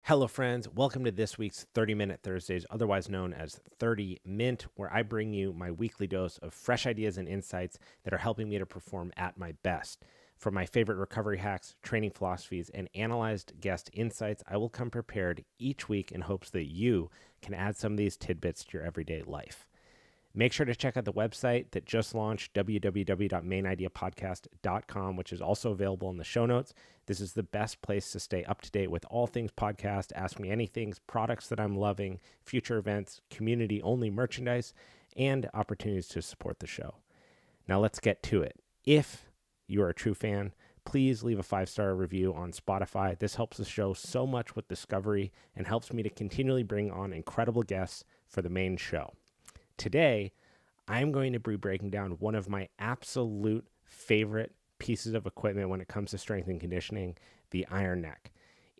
Hello, friends. Welcome to this week's 30-Minute Thursdays, otherwise known as 30 Mint, where I bring you my weekly dose of fresh ideas and insights that are helping me to perform at my best. From my favorite recovery hacks, training philosophies, and analyzed guest insights, I will come prepared each week in hopes that you can add some of these tidbits to your everyday life. Make sure to check out the website that just launched, www.maynideapodcast.com, which is also available in the show notes. This is the best place to stay up to date with all things podcast, Ask Me Anything, products that I'm loving, future events, community-only merchandise, and opportunities to support the show. Now let's get to it. If you are a true fan, please leave a 5-star review on Spotify. This helps the show so much with discovery and helps me to continually bring on incredible guests for the main show. Today, I'm going to be breaking down one of my absolute favorite pieces of equipment when it comes to strength and conditioning, the iron neck.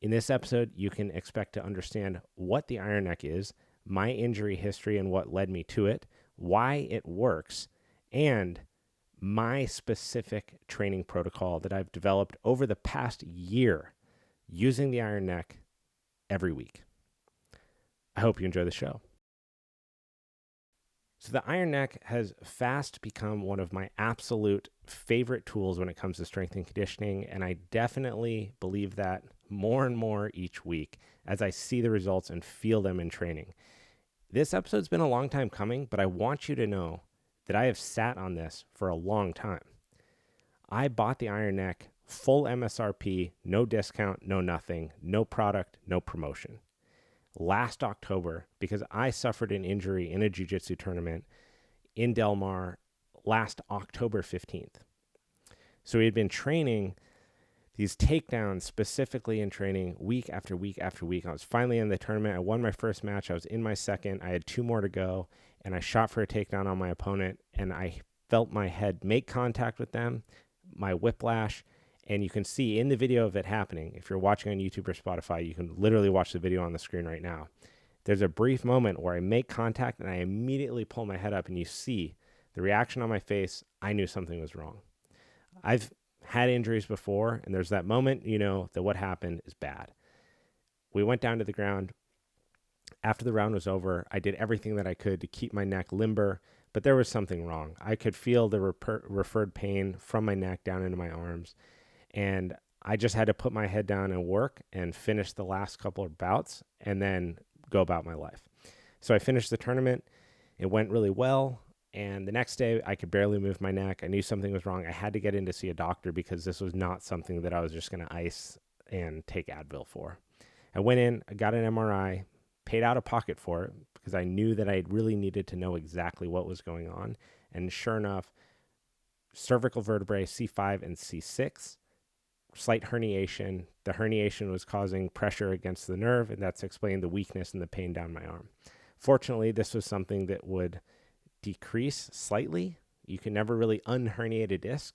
In this episode, you can expect to understand what the iron neck is, my injury history and what led me to it, why it works, and my specific training protocol that I've developed over the past year using the iron neck every week. I hope you enjoy the show. So the iron neck has fast become one of my absolute favorite tools when it comes to strength and conditioning, and I definitely believe that more and more each week as I see the results and feel them in training. This episode's been a long time coming, but I want you to know that I have sat on this for a long time. I bought the iron neck full MSRP, no discount, no nothing, no product, no promotion, last October because I suffered an injury in a jiu-jitsu tournament in Del Mar last October 15th. So we had been training these takedowns specifically in training week after week after week. I was finally in the tournament. I won my first match. I was in my second. I had 2 more to go, and I shot for a takedown on my opponent, and I felt my head make contact with them, my whiplash. And you can see in the video of it happening, if you're watching on YouTube or Spotify, you can literally watch the video on the screen right now. There's a brief moment where I make contact and I immediately pull my head up and you see the reaction on my face. I knew something was wrong. I've had injuries before, and there's that moment, that what happened is bad. We went down to the ground. After the round was over, I did everything that I could to keep my neck limber, but there was something wrong. I could feel the referred pain from my neck down into my arms. And I just had to put my head down and work and finish the last couple of bouts and then go about my life. So I finished the tournament. It went really well. And the next day, I could barely move my neck. I knew something was wrong. I had to get in to see a doctor because this was not something that I was just going to ice and take Advil for. I went in, I got an MRI, paid out of pocket for it because I knew that I really needed to know exactly what was going on. And sure enough, cervical vertebrae C5 and C6, slight herniation. The herniation was causing pressure against the nerve, and that's explained the weakness and the pain down my arm. Fortunately, this was something that would decrease slightly. You can never really unherniate a disc,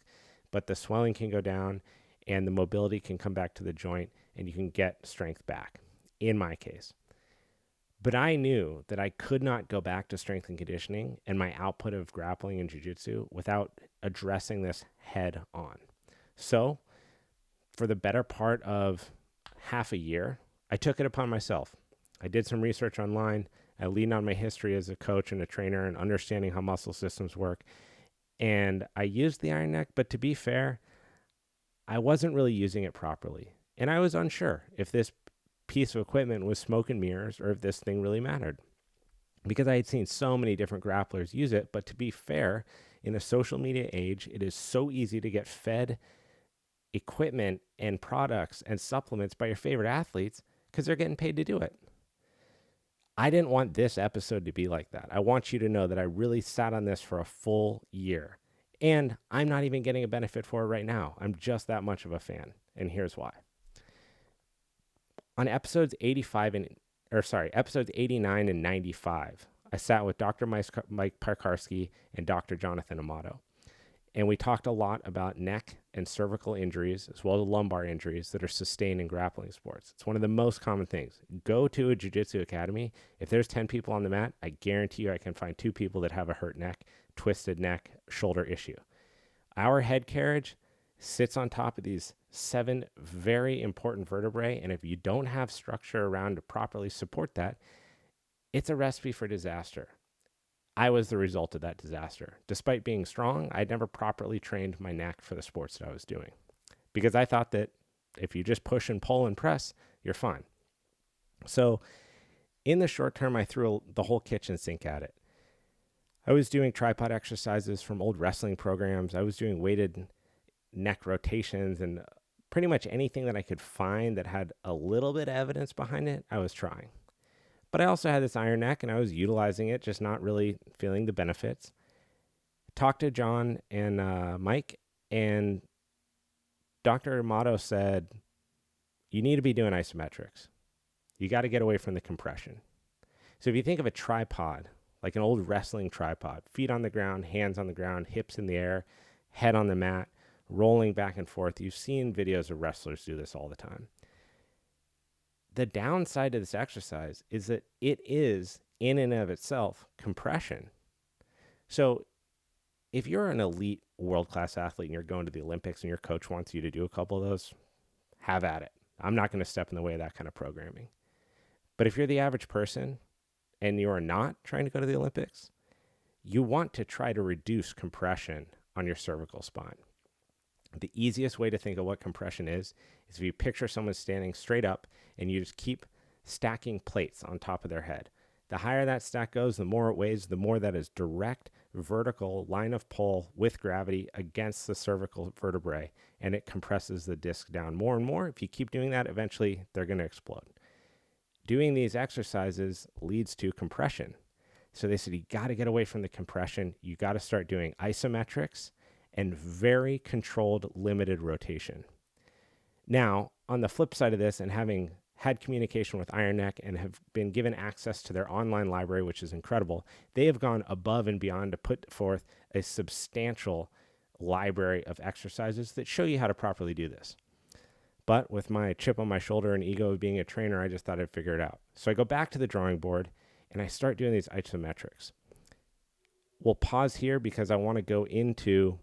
but the swelling can go down and the mobility can come back to the joint and you can get strength back, in my case. But I knew that I could not go back to strength and conditioning and my output of grappling and jiu-jitsu without addressing this head on. So for the better part of half a year, I took it upon myself. I did some research online. I leaned on my history as a coach and a trainer and understanding how muscle systems work. And I used the iron neck, but to be fair, I wasn't really using it properly. And I was unsure if this piece of equipment was smoke and mirrors or if this thing really mattered. Because I had seen so many different grapplers use it, but to be fair, in a social media age, it is so easy to get fed equipment and products and supplements by your favorite athletes because they're getting paid to do it. I didn't want this episode to be like that. I want you to know that I really sat on this for a full year, and I'm not even getting a benefit for it right now. I'm just that much of a fan, and here's why. On episodes 89 and 95, I sat with Dr. Mike Parkarski and Dr. Jonathan Amato. And we talked a lot about neck and cervical injuries, as well as lumbar injuries that are sustained in grappling sports. It's one of the most common things. Go to a jiu-jitsu academy. If there's 10 people on the mat, I guarantee you I can find 2 people that have a hurt neck, twisted neck, shoulder issue. Our head carriage sits on top of these 7 very important vertebrae. And if you don't have structure around to properly support that, it's a recipe for disaster. I was the result of that disaster. Despite being strong, I'd never properly trained my neck for the sports that I was doing because I thought that if you just push and pull and press, you're fine. So in the short term, I threw the whole kitchen sink at it. I was doing tripod exercises from old wrestling programs. I was doing weighted neck rotations and pretty much anything that I could find that had a little bit of evidence behind it, I was trying. But I also had this iron neck and I was utilizing it, just not really feeling the benefits. Talked to John and Mike, and Dr. Amato said, you need to be doing isometrics. You got to get away from the compression. So if you think of a tripod, like an old wrestling tripod, feet on the ground, hands on the ground, hips in the air, head on the mat, rolling back and forth. You've seen videos of wrestlers do this all the time. The downside to this exercise is that it is, in and of itself, compression. So if you're an elite world-class athlete and you're going to the Olympics and your coach wants you to do a couple of those, have at it. I'm not going to step in the way of that kind of programming. But if you're the average person and you're not trying to go to the Olympics, you want to try to reduce compression on your cervical spine. The easiest way to think of what compression is if you picture someone standing straight up and you just keep stacking plates on top of their head. The higher that stack goes, the more it weighs, the more that is direct vertical line of pull with gravity against the cervical vertebrae, and it compresses the disc down more and more. If you keep doing that, eventually they're going to explode. Doing these exercises leads to compression. So they said, you got to get away from the compression. You got to start doing isometrics and very controlled, limited rotation. Now, on the flip side of this, and having had communication with Iron Neck and have been given access to their online library, which is incredible, they have gone above and beyond to put forth a substantial library of exercises that show you how to properly do this. But with my chip on my shoulder and ego of being a trainer, I just thought I'd figure it out. So I go back to the drawing board and I start doing these isometrics. We'll pause here because I want to go into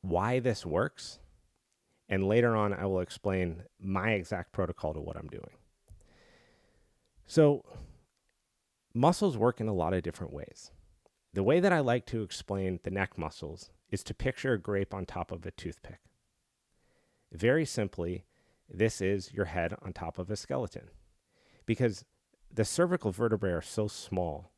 why this works. And later on, I will explain my exact protocol to what I'm doing. So muscles work in a lot of different ways. The way that I like to explain the neck muscles is to picture a grape on top of a toothpick. Very simply, this is your head on top of a skeleton. Because the cervical vertebrae are so small.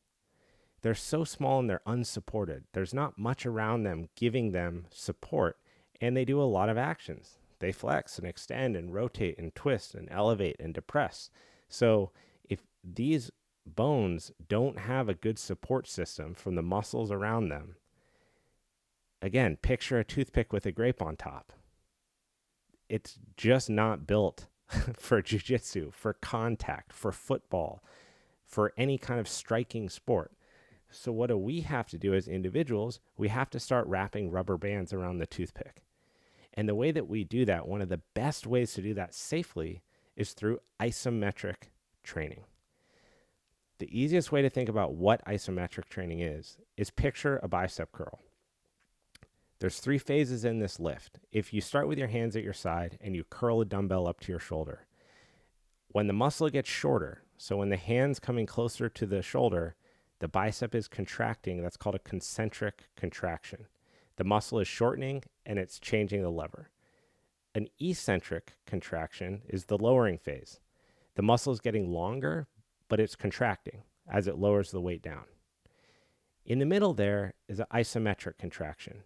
They're so small and they're unsupported. There's not much around them giving them support, and they do a lot of actions. They flex and extend and rotate and twist and elevate and depress. So if these bones don't have a good support system from the muscles around them, again, picture a toothpick with a grape on top. It's just not built for jiu-jitsu, for contact, for football, for any kind of striking sport. So what do we have to do as individuals? We have to start wrapping rubber bands around the toothpick. And the way that we do that, one of the best ways to do that safely is through isometric training. The easiest way to think about what isometric training is picture a bicep curl. There's 3 phases in this lift. If you start with your hands at your side and you curl a dumbbell up to your shoulder, when the muscle gets shorter, so when the hand's coming closer to the shoulder, the bicep is contracting. That's called a concentric contraction. The muscle is shortening and it's changing the lever. An eccentric contraction is the lowering phase. The muscle is getting longer, but it's contracting as it lowers the weight down. In the middle there is an isometric contraction.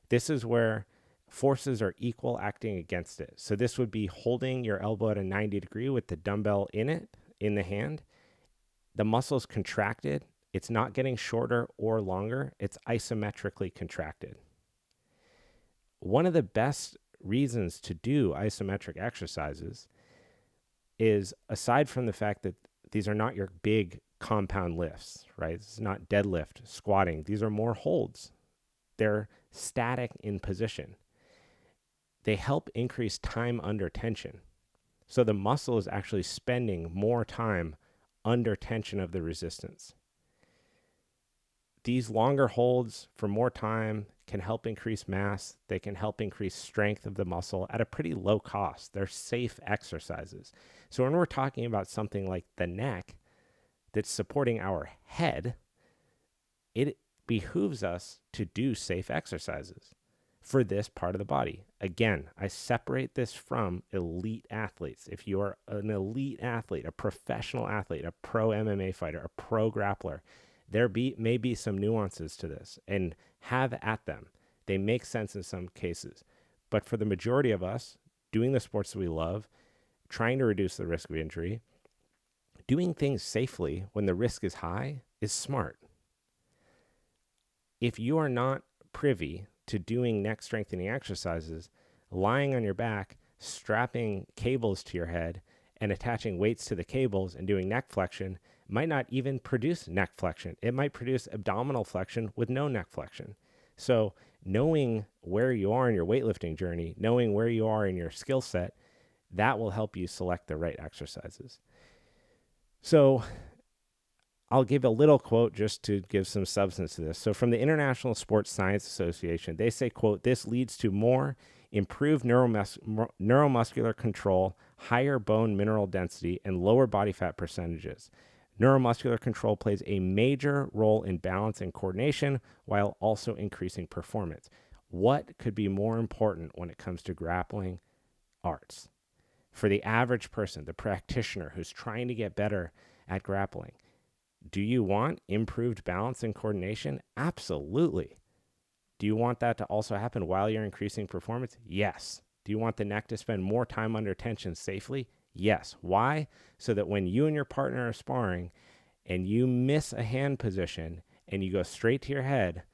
This is where forces are equal acting against it. So this would be holding your elbow at a 90 degree with the dumbbell in it, in the hand. The muscle is contracted. It's not getting shorter or longer. It's isometrically contracted. One of the best reasons to do isometric exercises is, aside from the fact that these are not your big compound lifts, right? It's not deadlift, squatting. These are more holds. They're static in position. They help increase time under tension. So the muscle is actually spending more time under tension of the resistance. These longer holds for more time can help increase mass. They can help increase strength of the muscle at a pretty low cost. They're safe exercises. So when we're talking about something like the neck that's supporting our head, it behooves us to do safe exercises for this part of the body. Again, I separate this from elite athletes. If you are an elite athlete, a professional athlete, a pro MMA fighter, a pro grappler, there may be some nuances to this, and have at them. They make sense in some cases. But for the majority of us, doing the sports that we love, trying to reduce the risk of injury, doing things safely when the risk is high is smart. If you are not privy to doing neck strengthening exercises, lying on your back, strapping cables to your head, and attaching weights to the cables and doing neck flexion might not even produce neck flexion. It might produce abdominal flexion with no neck flexion. So knowing where you are in your weightlifting journey, knowing where you are in your skill set, that will help you select the right exercises. So I'll give a little quote just to give some substance to this. So from the International Sports Science Association, they say, quote, "This leads to more improved neuromuscular control, higher bone mineral density, and lower body fat percentages. Neuromuscular control plays a major role in balance and coordination while also increasing performance." What could be more important when it comes to grappling arts? For the average person, the practitioner who's trying to get better at grappling, do you want improved balance and coordination? Absolutely. Do you want that to also happen while you're increasing performance? Yes. Do you want the neck to spend more time under tension safely? Yes. Why? So that when you and your partner are sparring and you miss a hand position and you go straight to your head,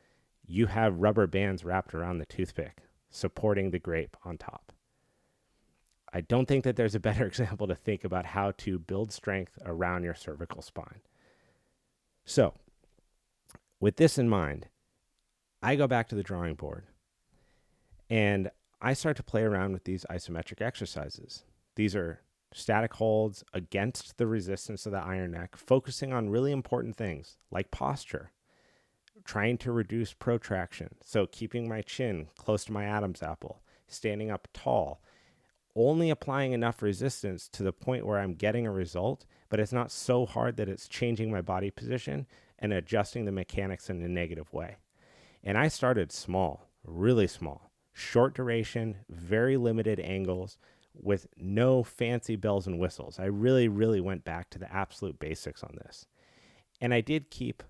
you have rubber bands wrapped around the toothpick, supporting the grape on top. I don't think that there's a better example to think about how to build strength around your cervical spine. So, with this in mind, I go back to the drawing board and I start to play around with these isometric exercises. These are static holds against the resistance of the iron neck, focusing on really important things like posture, trying to reduce protraction. So keeping my chin close to my Adam's apple, standing up tall, only applying enough resistance to the point where I'm getting a result, but it's not so hard that it's changing my body position and adjusting the mechanics in a negative way. And I started small, really small, short duration, very limited angles with no fancy bells and whistles. I really went back to the absolute basics on this. And I did keep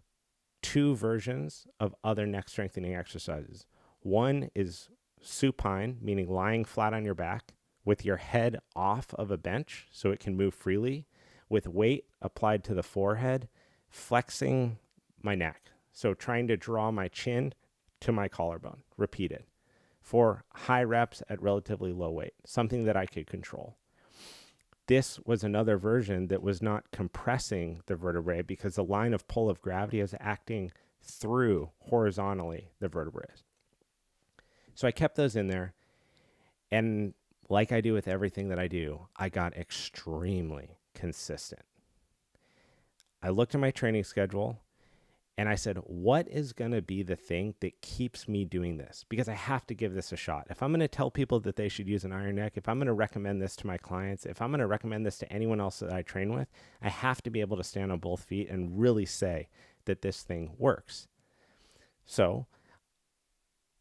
two versions of other neck strengthening exercises. One is supine, meaning lying flat on your back with your head off of a bench so it can move freely, with weight applied to the forehead, flexing my neck. So trying to draw my chin to my collarbone, repeated, for high reps at relatively low weight, something that I could control. This was another version that was not compressing the vertebrae because the line of pull of gravity is acting through horizontally the vertebrae. So I kept those in there, and like I do with everything that I do, I got extremely consistent. I looked at my training schedule and I said, what is going to be the thing that keeps me doing this? Because I have to give this a shot. If I'm going to tell people that they should use an iron neck, if I'm going to recommend this to my clients, if I'm going to recommend this to anyone else that I train with, I have to be able to stand on both feet and really say that this thing works. So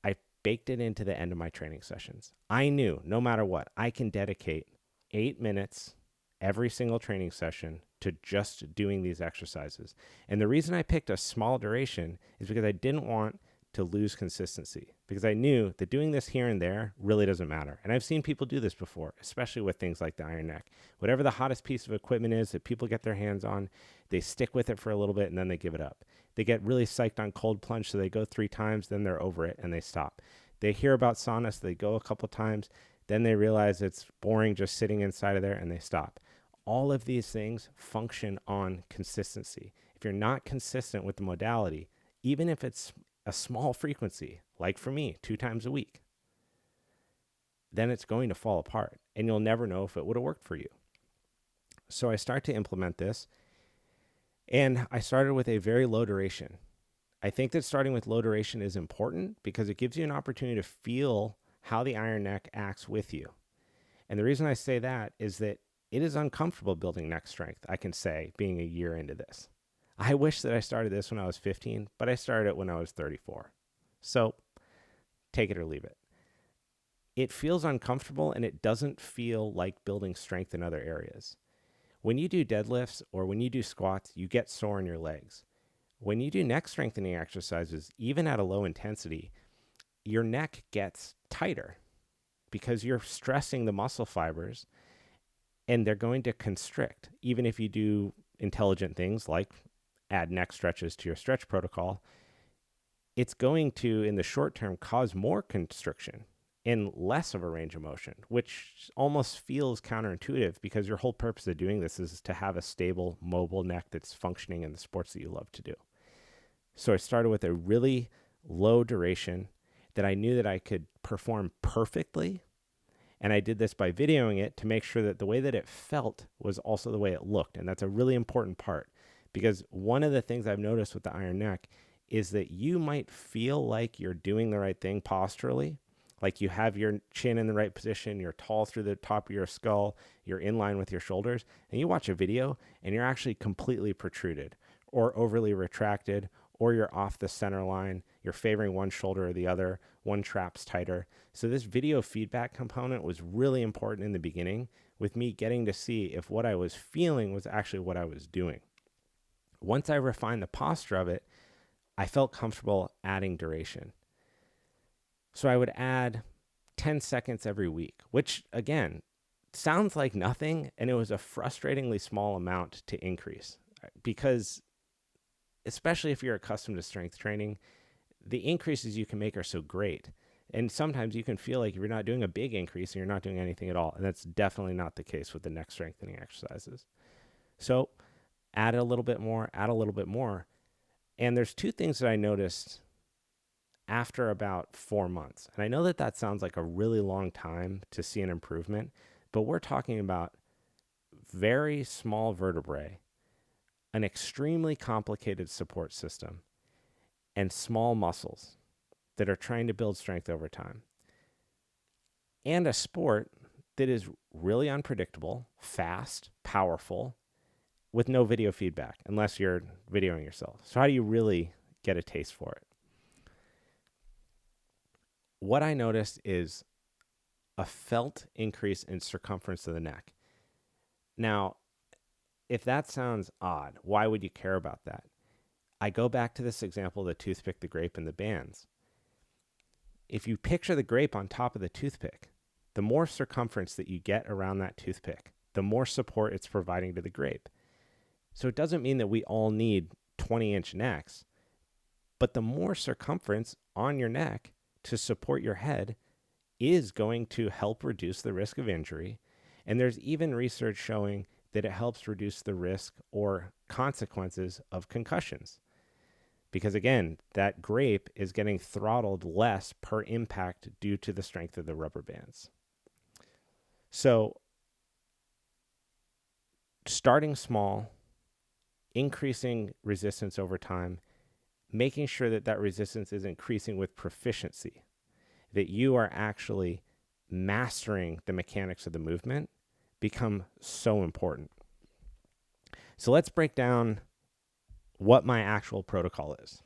I baked it into the end of my training sessions. I knew no matter what, I can dedicate 8 minutes every single training session to just doing these exercises. And the reason I picked a small duration is because I didn't want to lose consistency, because I knew that doing this here and there really doesn't matter. And I've seen people do this before, especially with things like the iron neck. Whatever the hottest piece of equipment is that people get their hands on, they stick with it for a little bit and then they give it up. They get really psyched on cold plunge, so they go 3 times, then they're over it and they stop. They hear about sauna, so they go a couple times, then they realize it's boring just sitting inside of there and they stop. All of these things function on consistency. If you're not consistent with the modality, even if it's a small frequency, like for me, 2 times a week, then it's going to fall apart and you'll never know if it would have worked for you. So I start to implement this, and I started with a very low duration. I think that starting with low duration is important because it gives you an opportunity to feel how the iron neck acts with you. And the reason I say that is that it is uncomfortable building neck strength, I can say, being a year into this. I wish that I started this when I was 15, but I started it when I was 34. So take it or leave it. It feels uncomfortable and it doesn't feel like building strength in other areas. When you do deadlifts or when you do squats, you get sore in your legs. When you do neck strengthening exercises, even at a low intensity, your neck gets tighter because you're stressing the muscle fibers and they're going to constrict. Even if you do intelligent things like add neck stretches to your stretch protocol, it's going to, in the short term, cause more constriction and less of a range of motion, which almost feels counterintuitive because your whole purpose of doing this is to have a stable, mobile neck that's functioning in the sports that you love to do. So I started with a really low duration that I knew that I could perform perfectly. And I did this by videoing it to make sure that the way that it felt was also the way it looked. And that's a really important part because one of the things I've noticed with the iron neck is that you might feel like you're doing the right thing posturally, like you have your chin in the right position, you're tall through the top of your skull, you're in line with your shoulders, and you watch a video and you're actually completely protruded or overly retracted, or you're off the center line, you're favoring one shoulder or the other, one trap's tighter. So this video feedback component was really important in the beginning with me getting to see if what I was feeling was actually what I was doing. Once I refined the posture of it, I felt comfortable adding duration. So I would add 10 seconds every week, which again, sounds like nothing. And it was a frustratingly small amount to increase because especially if you're accustomed to strength training, the increases you can make are so great. And sometimes you can feel like you're not doing a big increase and you're not doing anything at all. And that's definitely not the case with the neck strengthening exercises. So add a little bit more, add a little bit more. And there's two things that I noticed after about 4 months. And I know that that sounds like a really long time to see an improvement, but we're talking about very small vertebrae, an extremely complicated support system, and small muscles that are trying to build strength over time. And a sport that is really unpredictable, fast, powerful, with no video feedback, unless you're videoing yourself. So how do you really get a taste for it? What I noticed is a felt increase in circumference of the neck. Now, if that sounds odd, why would you care about that? I go back to this example of the toothpick, the grape, and the bands. If you picture the grape on top of the toothpick, the more circumference that you get around that toothpick, the more support it's providing to the grape. So it doesn't mean that we all need 20-inch necks, but the more circumference on your neck to support your head is going to help reduce the risk of injury. And there's even research showing that it helps reduce the risk or consequences of concussions. Because again, that grape is getting throttled less per impact due to the strength of the rubber bands. So starting small, increasing resistance over time, making sure that that resistance is increasing with proficiency, that you are actually mastering the mechanics of the movement, become so important. So let's break down what my actual protocol is.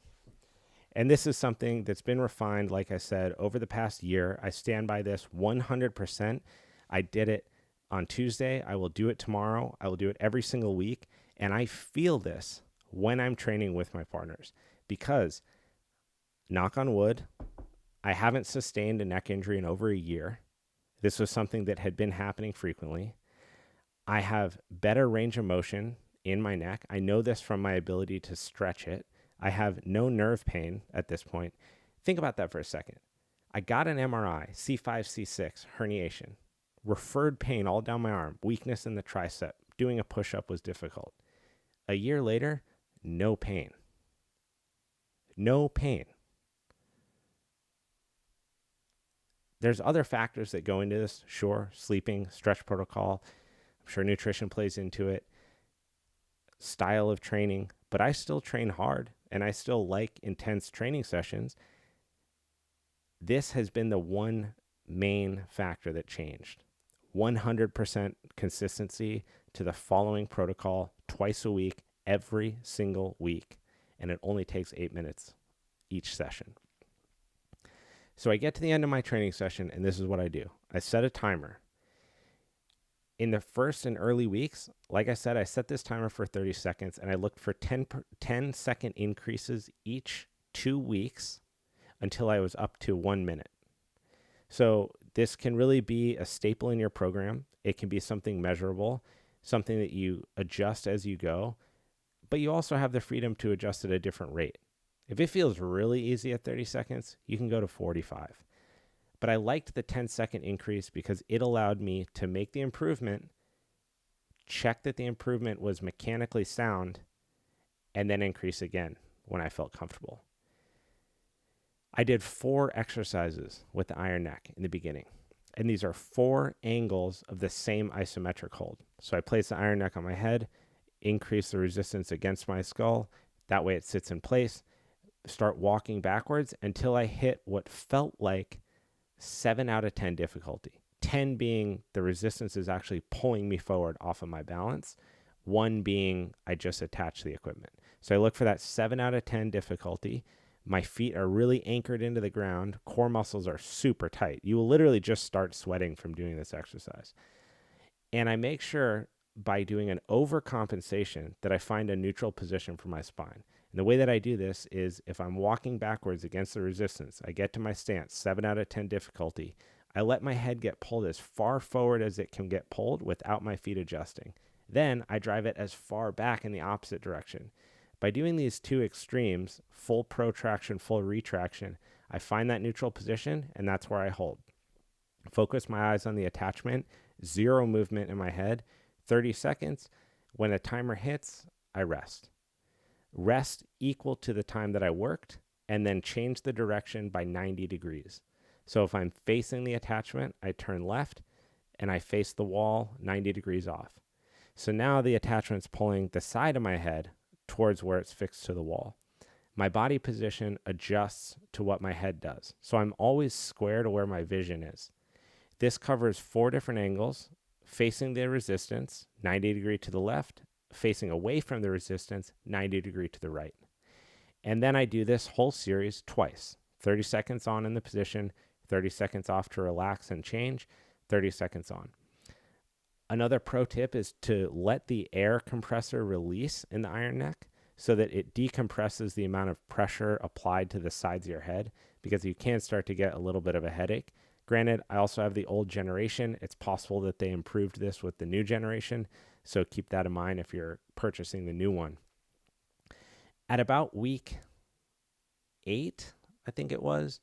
And this is something that's been refined, like I said, over the past year. I stand by this 100%. I did it on Tuesday. I will do it tomorrow. I will do it every single week. And I feel this when I'm training with my partners because, knock on wood, I haven't sustained a neck injury in over a year. This was something that had been happening frequently. I have better range of motion in my neck. I know this from my ability to stretch it. I have no nerve pain at this point. Think about that for a second. I got an MRI, C5, C6, herniation, referred pain all down my arm, weakness in the tricep. Doing a push-up was difficult. A year later, no pain. No pain. There's other factors that go into this. Sure, sleeping, stretch protocol. I'm sure nutrition plays into it. Style of training. But I still train hard. and I still like intense training sessions, this has been the one main factor that changed. 100% consistency to the following protocol twice a week, every single week, and it only takes 8 minutes each session. So I get to the end of my training session, and this is what I do. I set a timer. In the first and early weeks, like I said, I set this timer for 30 seconds, and I looked for 10-second increases each 2 weeks until I was up to 1 minute. So this can really be a staple in your program. It can be something measurable, something that you adjust as you go, but you also have the freedom to adjust at a different rate. If it feels really easy at 30 seconds, you can go to 45. But I liked the 10-second increase because it allowed me to make the improvement, check that the improvement was mechanically sound, and then increase again when I felt comfortable. I did 4 exercises with the iron neck in the beginning, and these are 4 angles of the same isometric hold. So I place the iron neck on my head, increase the resistance against my skull. That way it sits in place. Start walking backwards until I hit what felt like 7 out of 10 difficulty. 10 being the resistance is actually pulling me forward off of my balance. 1 being I just attached the equipment. So I look for that 7 out of 10 difficulty. My feet are really anchored into the ground. Core muscles are super tight. You will literally just start sweating from doing this exercise. And I make sure by doing an overcompensation that I find a neutral position for my spine. And the way that I do this is if I'm walking backwards against the resistance, I get to my stance, 7 out of 10 difficulty. I let my head get pulled as far forward as it can get pulled without my feet adjusting. Then I drive it as far back in the opposite direction. By doing these 2 extremes, full protraction, full retraction, I find that neutral position, and that's where I hold. Focus my eyes on the attachment, 0 movement in my head, 30 seconds. When a timer hits, I rest. Rest equal to the time that I worked, and then change the direction by 90 degrees. So if I'm facing the attachment, I turn left, and I face the wall 90 degrees off. So now the attachment's pulling the side of my head towards where it's fixed to the wall. My body position adjusts to what my head does. So I'm always square to where my vision is. This covers 4 different angles, facing the resistance, 90 degree to the left, facing away from the resistance, 90 degree to the right. And then I do this whole series twice, 30 seconds on in the position, 30 seconds off to relax and change, 30 seconds on. Another pro tip is to let the air compressor release in the iron neck so that it decompresses the amount of pressure applied to the sides of your head, because you can start to get a little bit of a headache. Granted, I also have the old generation. It's possible that they improved this with the new generation, so keep that in mind if you're purchasing the new one. At about week 8, I think it was,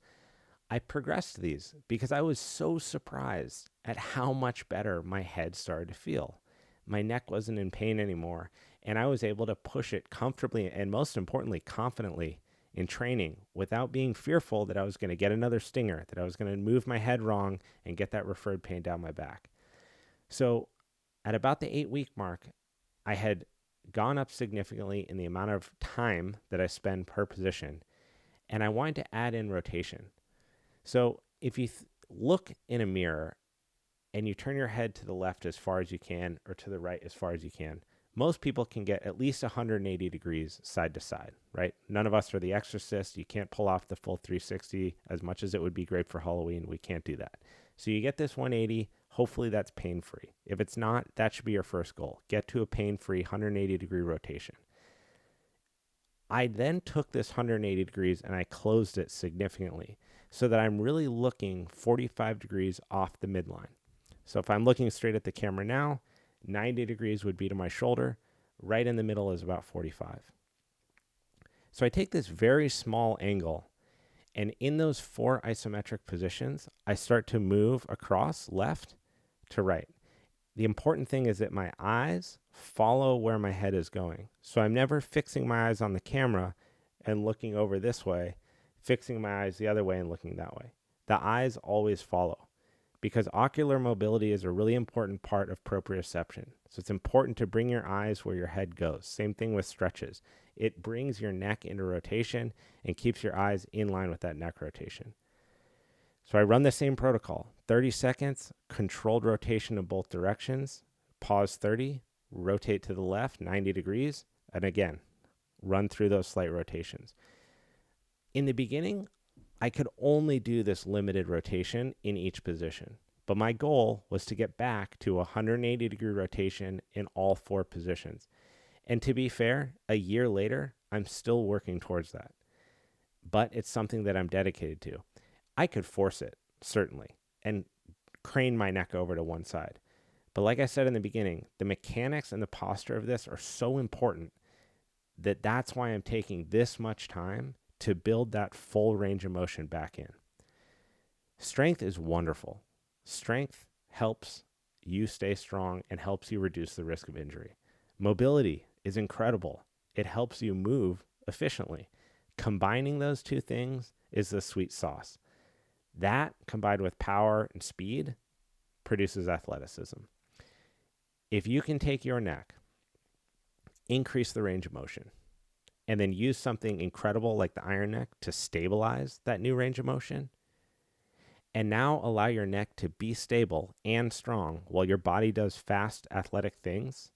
I progressed these because I was so surprised at how much better my head started to feel. My neck wasn't in pain anymore, and I was able to push it comfortably and, most importantly, confidently in training without being fearful that I was going to get another stinger, that I was going to move my head wrong and get that referred pain down my back. So at about the 8-week mark, I had gone up significantly in the amount of time that I spend per position, and I wanted to add in rotation. So if you look in a mirror and you turn your head to the left as far as you can or to the right as far as you can, most people can get at least 180 degrees side to side, right? None of us are the exorcist. You can't pull off the full 360 as much as it would be great for Halloween. We can't do that. So you get this 180. Hopefully that's pain-free. If it's not, that should be your first goal. Get to a pain-free 180 degree rotation. I then took this 180 degrees and I closed it significantly so that I'm really looking 45 degrees off the midline. So if I'm looking straight at the camera now, 90 degrees would be to my shoulder. Right in the middle is about 45. So I take this very small angle, and in those 4 isometric positions, I start to move across left to right. The important thing is that my eyes follow where my head is going. So I'm never fixing my eyes on the camera and looking over this way, fixing my eyes the other way and looking that way. The eyes always follow, because ocular mobility is a really important part of proprioception. So it's important to bring your eyes where your head goes. Same thing with stretches. It brings your neck into rotation and keeps your eyes in line with that neck rotation. So I run the same protocol, 30 seconds, controlled rotation in both directions, pause 30, rotate to the left 90 degrees, and again, run through those slight rotations. In the beginning, I could only do this limited rotation in each position, but my goal was to get back to 180 degree rotation in all 4 positions. And to be fair, a year later, I'm still working towards that, but it's something that I'm dedicated to. I could force it, certainly, and crane my neck over to one side. But like I said in the beginning, the mechanics and the posture of this are so important that that's why I'm taking this much time to build that full range of motion back in. Strength is wonderful. Strength helps you stay strong and helps you reduce the risk of injury. Mobility is incredible. It helps you move efficiently. Combining those two things is the sweet sauce. That, combined with power and speed, produces athleticism. If you can take your neck, increase the range of motion, and then use something incredible like the iron neck to stabilize that new range of motion, and now allow your neck to be stable and strong while your body does fast athletic things,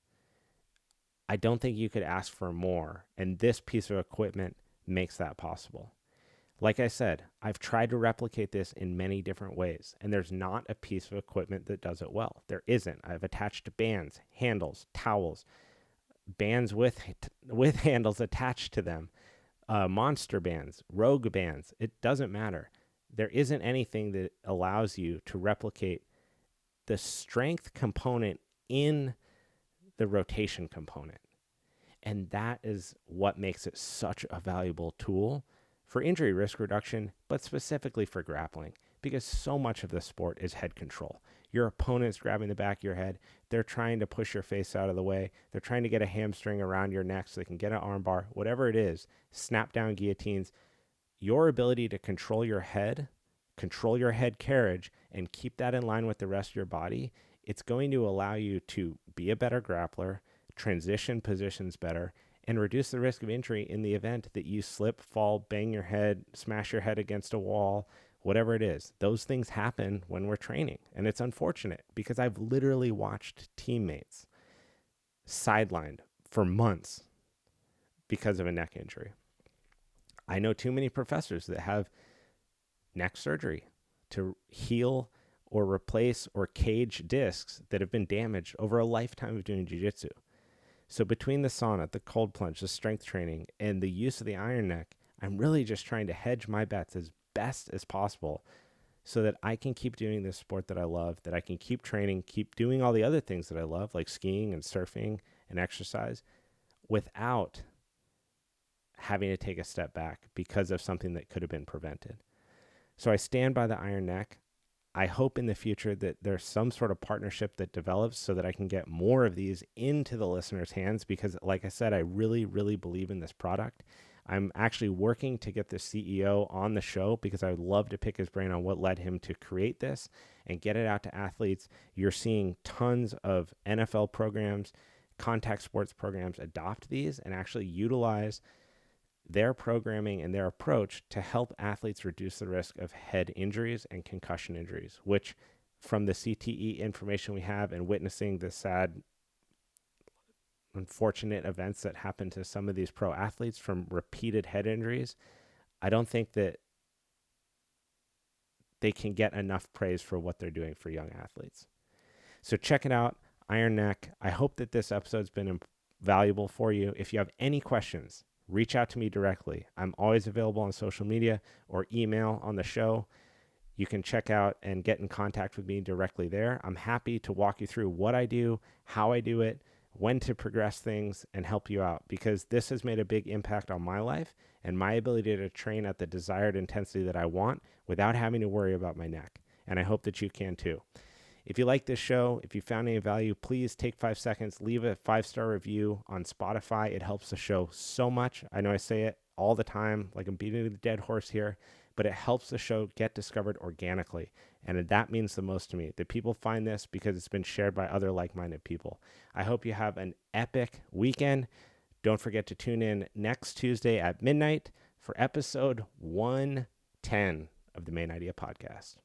I don't think you could ask for more, and this piece of equipment makes that possible. Like I said, I've tried to replicate this in many different ways, and there's not a piece of equipment that does it well. There isn't. I've attached bands, handles, towels, bands with handles attached to them, monster bands, rogue bands. It doesn't matter. There isn't anything that allows you to replicate the strength component in the rotation component. And that is what makes it such a valuable tool for injury risk reduction, but specifically for grappling, because so much of the sport is head control. Your opponent's grabbing the back of your head. They're trying to push your face out of the way. They're trying to get a hamstring around your neck so they can get an arm bar, whatever it is, snap down guillotines. Your ability to control your head carriage, and keep that in line with the rest of your body, it's going to allow you to be a better grappler, transition positions better, and reduce the risk of injury in the event that you slip, fall, bang your head, smash your head against a wall, whatever it is. Those things happen when we're training, and it's unfortunate because I've literally watched teammates sidelined for months because of a neck injury. I know too many professors that have neck surgery to heal or replace or cage discs that have been damaged over a lifetime of doing jiu-jitsu. So between the sauna, the cold plunge, the strength training, and the use of the iron neck, I'm really just trying to hedge my bets as best as possible so that I can keep doing this sport that I love, that I can keep training, keep doing all the other things that I love, like skiing and surfing and exercise, without having to take a step back because of something that could have been prevented. So I stand by the iron neck. I hope in the future that there's some sort of partnership that develops so that I can get more of these into the listeners' hands because, like I said, I really, really believe in this product. I'm actually working to get the CEO on the show because I would love to pick his brain on what led him to create this and get it out to athletes. You're seeing tons of NFL programs, contact sports programs adopt these and actually utilize their programming and their approach to help athletes reduce the risk of head injuries and concussion injuries, which from the CTE information we have and witnessing the sad, unfortunate events that happen to some of these pro athletes from repeated head injuries, I don't think that they can get enough praise for what they're doing for young athletes. So check it out, Iron Neck. I hope that this episode's been valuable for you. If you have any questions, reach out to me directly. I'm always available on social media or email on the show. You can check out and get in contact with me directly there. I'm happy to walk you through what I do, how I do it, when to progress things, and help you out because this has made a big impact on my life and my ability to train at the desired intensity that I want without having to worry about my neck. And I hope that you can too. If you like this show, if you found any value, please take 5 seconds, leave a 5-star review on Spotify. It helps the show so much. I know I say it all the time, like I'm beating the dead horse here, but it helps the show get discovered organically. And that means the most to me, that people find this because it's been shared by other like-minded people. I hope you have an epic weekend. Don't forget to tune in next Tuesday at midnight for episode 110 of the Main Idea Podcast.